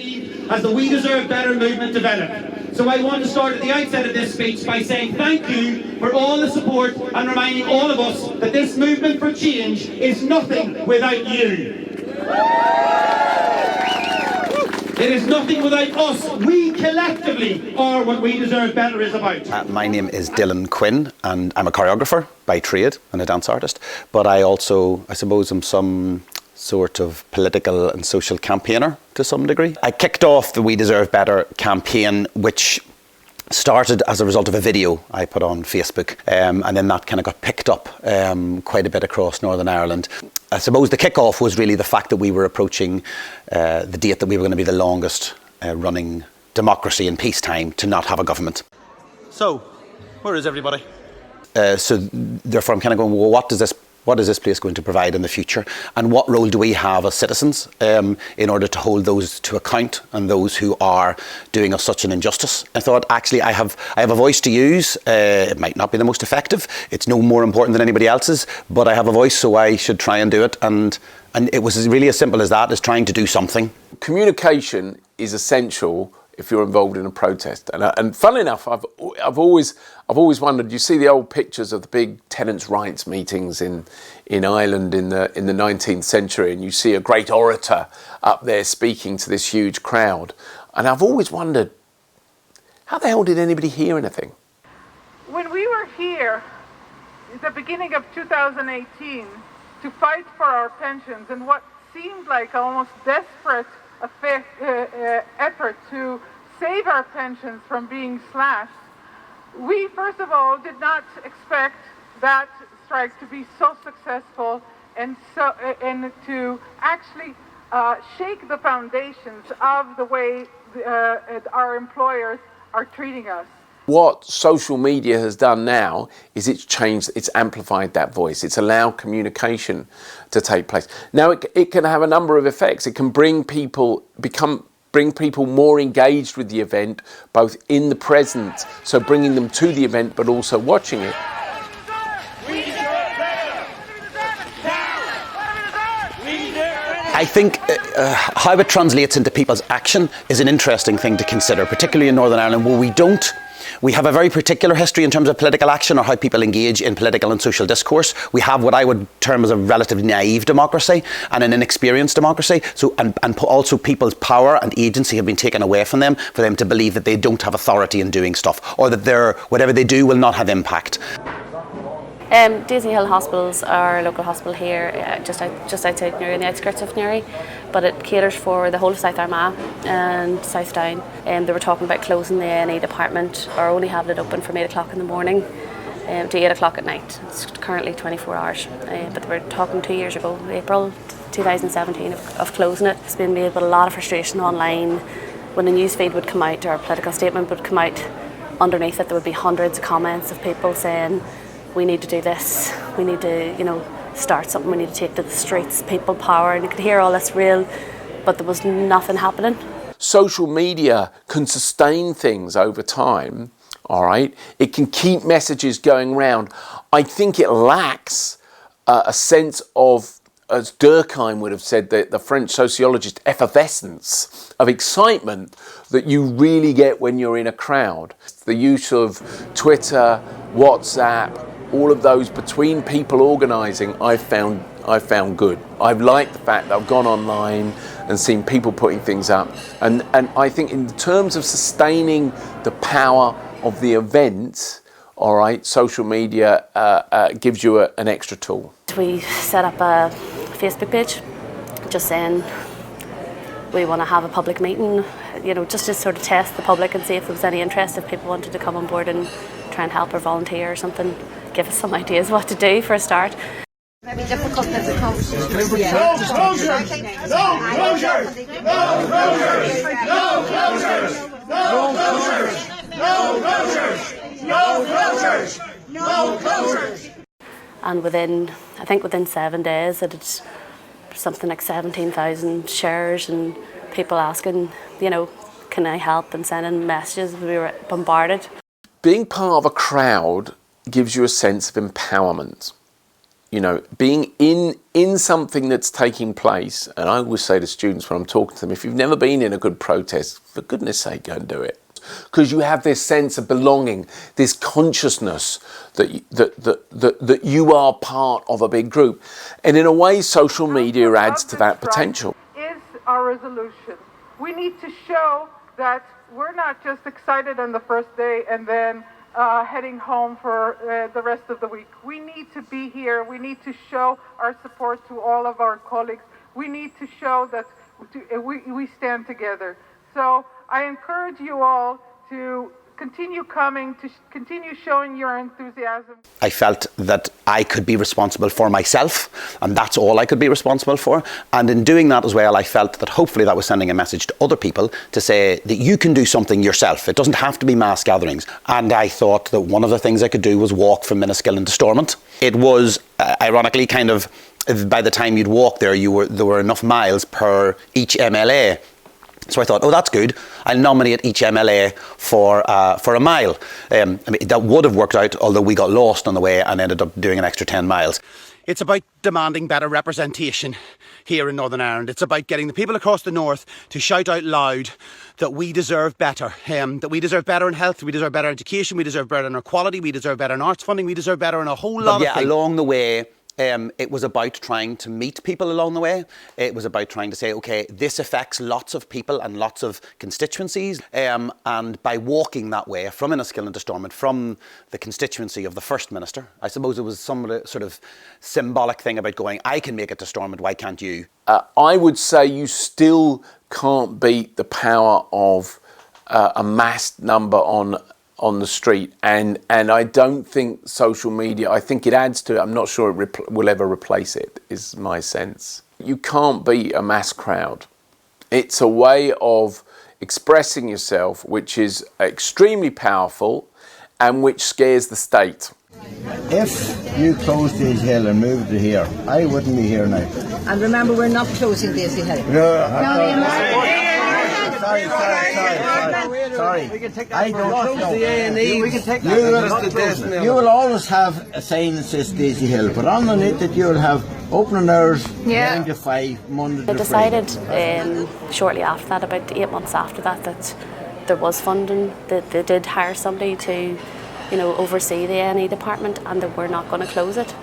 2018 as the We Deserve Better movement developed. So I want to start at the outset of this speech by saying thank you for all the support and reminding all of us that this movement for change is nothing without you. It is nothing without us. We collectively are what We Deserve Better is about. My name is Dylan Quinn and I'm a choreographer by trade and a dance artist. But I also, I suppose, am some sort of political and social campaigner to some degree. I kicked off the We Deserve Better campaign, which started as a result of a video I put on Facebook, and then that kind of got picked up quite a bit across Northern Ireland. I suppose the kick-off was really the fact that we were approaching the date that we were going to be the longest running democracy in peacetime to not have a government. So, where is everybody? So therefore I'm kind of going, well, what is this place going to provide in the future? And what role do we have as citizens in order to hold those to account and those who are doing us such an injustice? I thought, actually, I have a voice to use. It might not be the most effective. It's no more important than anybody else's, but I have a voice, so I should try and do it. And it was really as simple as that, as trying to do something. Communication is essential if you're involved in a protest, and funnily enough, I've always wondered. You see the old pictures of the big tenants' rights meetings in Ireland in the 19th century, and you see a great orator up there speaking to this huge crowd, and I've always wondered, how the hell did anybody hear anything? When we were here at the beginning of 2018 to fight for our pensions and what seemed like almost desperate effort to save our pensions from being slashed, we first of all did not expect that strike to be so successful and to actually shake the foundations of the way our employers are treating us. What social media has done now is it's amplified that voice. It's allowed communication to take place. Now it can have a number of effects. It can bring people more engaged with the event, both in the present, so bringing them to the event, but also watching it. I think how it translates into people's action is an interesting thing to consider, particularly in Northern Ireland, where we have a very particular history in terms of political action or how people engage in political and social discourse. We have what I would term as a relatively naive democracy and an inexperienced democracy. So, and also people's power and agency have been taken away from them for them to believe that they don't have authority in doing stuff, or that whatever they do will not have impact. Daisy Hill Hospital's our local hospital here, just outside Newry, in the outskirts of Newry, but it caters for the whole of South Armagh and South Down. They were talking about closing the A&E department or only having it open from 8 o'clock in the morning to 8 o'clock at night. It's currently 24 hours, but they were talking 2 years ago, April 2017, of closing it. It's been made with a lot of frustration online. When the news feed would come out or a political statement would come out, underneath it there would be hundreds of comments of people saying, we need to do this, we need to, start something, we need to take to the streets, people power, and you could hear all this but there was nothing happening. Social media can sustain things over time, all right? It can keep messages going around. I think it lacks a sense of, as Durkheim would have said, the French sociologist, effervescence of excitement that you really get when you're in a crowd. The use of Twitter, WhatsApp, all of those between people organising, I've found good. I've liked the fact that I've gone online and seen people putting things up. And I think in terms of sustaining the power of the event, all right, social media gives you an extra tool. We set up a Facebook page just saying we want to have a public meeting, just to sort of test the public and see if there was any interest, if people wanted to come on board and try and help or volunteer or something, give us some ideas what to do for a start. Maybe difficult as a competition. No closures! No closures! No closures! No closures! No closures! No closures! No closures! No closures! And I think within 7 days, it had something like 17,000 shares and people asking, can I help, and sending messages. We were bombarded. Being part of a crowd gives you a sense of empowerment. You know, being in something that's taking place, and I always say to students when I'm talking to them, if you've never been in a good protest, for goodness sake, go and do it. Because you have this sense of belonging, this consciousness that you are part of a big group. And in a way, social media adds to that potential. Is our resolution. We need to show that we're not just excited on the first day and then heading home for the rest of the week. We need to be here. We need to show our support to all of our colleagues. We need to show that we stand together. So I encourage you all to continue coming, to continue showing your enthusiasm. I felt that I could be responsible for myself, and that's all I could be responsible for. And in doing that as well, I felt that hopefully that was sending a message to other people to say that you can do something yourself. It doesn't have to be mass gatherings. And I thought that one of the things I could do was walk from Enniskillen to Stormont. It was, ironically, kind of, by the time you'd walk there, there were enough miles per each MLA. So I thought, oh, that's good. I'll nominate each MLA for a mile. I mean, that would have worked out, although we got lost on the way and ended up doing an extra 10 miles. It's about demanding better representation here in Northern Ireland. It's about getting the people across the north to shout out loud that we deserve better. That we deserve better in health, we deserve better education, we deserve better in equality, we deserve better in arts funding, we deserve better in a whole lot of things. Along the way, it was about trying to meet people along the way. It was about trying to say, okay, this affects lots of people and lots of constituencies. And by walking that way from Enniskillen to Stormont, from the constituency of the First Minister, I suppose it was some sort of symbolic thing about going, I can make it to Stormont, why can't you? I would say you still can't beat the power of a massed number on the street, and I don't think social media, I think it adds to it. I'm not sure it will ever replace it, is my sense. You can't beat a mass crowd. It's a way of expressing yourself which is extremely powerful and which scares the state. If you closed Daisy Hill and moved to here, I wouldn't be here now. And remember, we're not closing Daisy Hill. Sorry. I don't know. You will always have a sign that says Daisy Hill, but underneath it you will have opening hours 9 to 5, Monday I to Friday. decided shortly after that, about 8 months after that, that there was funding, that they did hire somebody to, oversee the A&E department, and that we're not going to close it.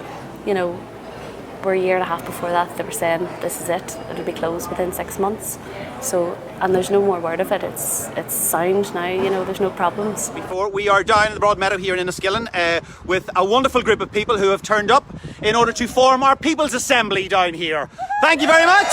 We're a year and a half before that, they were saying, this is it, it'll be closed within 6 months. So, and there's no more word of it, it's sound now, there's no problems. We are down in the Broadmeadow here in Enniskillen with a wonderful group of people who have turned up in order to form our People's Assembly down here. Thank you very much.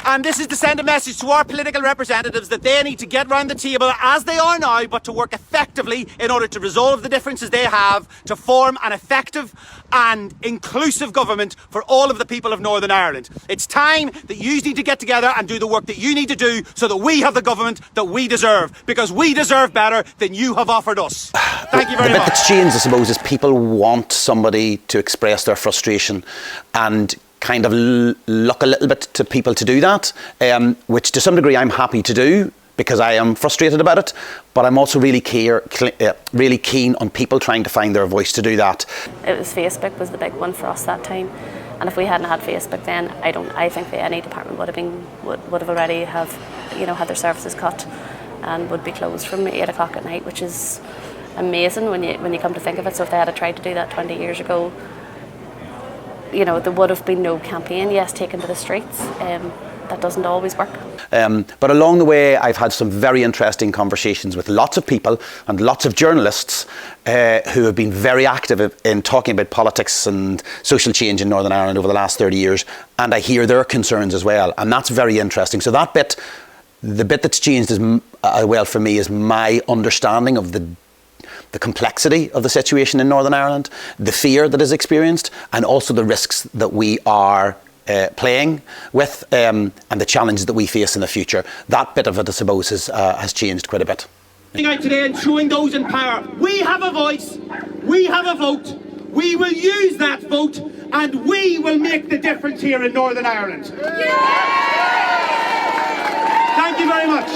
And this is to send a message to our political representatives that they need to get round the table as they are now, but to work effectively in order to resolve the differences they have, to form an effective and inclusive government for all of the people of Northern Ireland. It's time that you need to get together and do the work that you need to do so that we have the government that we deserve, because we deserve better than you have offered us. Thank you very much. The bit that's changed, I suppose, is people want somebody to express their frustration and kind of look a little bit to people to do that, which to some degree I'm happy to do because I am frustrated about it, but I'm also really keen on people trying to find their voice to do that. It was Facebook was the big one for us that time, and if we hadn't had Facebook then, I think the A&E department would have already had their services cut and would be closed from 8 o'clock at night, which is amazing when you come to think of it. So if they had tried to do that 20 years ago, there would have been no campaign, taken to the streets. That doesn't always work. But along the way, I've had some very interesting conversations with lots of people and lots of journalists who have been very active in talking about politics and social change in Northern Ireland over the last 30 years. And I hear their concerns as well. And that's very interesting. So that bit, the bit that's changed for me is my understanding of the complexity of the situation in Northern Ireland, the fear that is experienced, and also the risks that we are playing with, and the challenges that we face in the future. That bit of it, I suppose, has changed quite a bit. Out today and showing those in power, we have a voice, we have a vote, we will use that vote, and we will make the difference here in Northern Ireland. Thank you very much.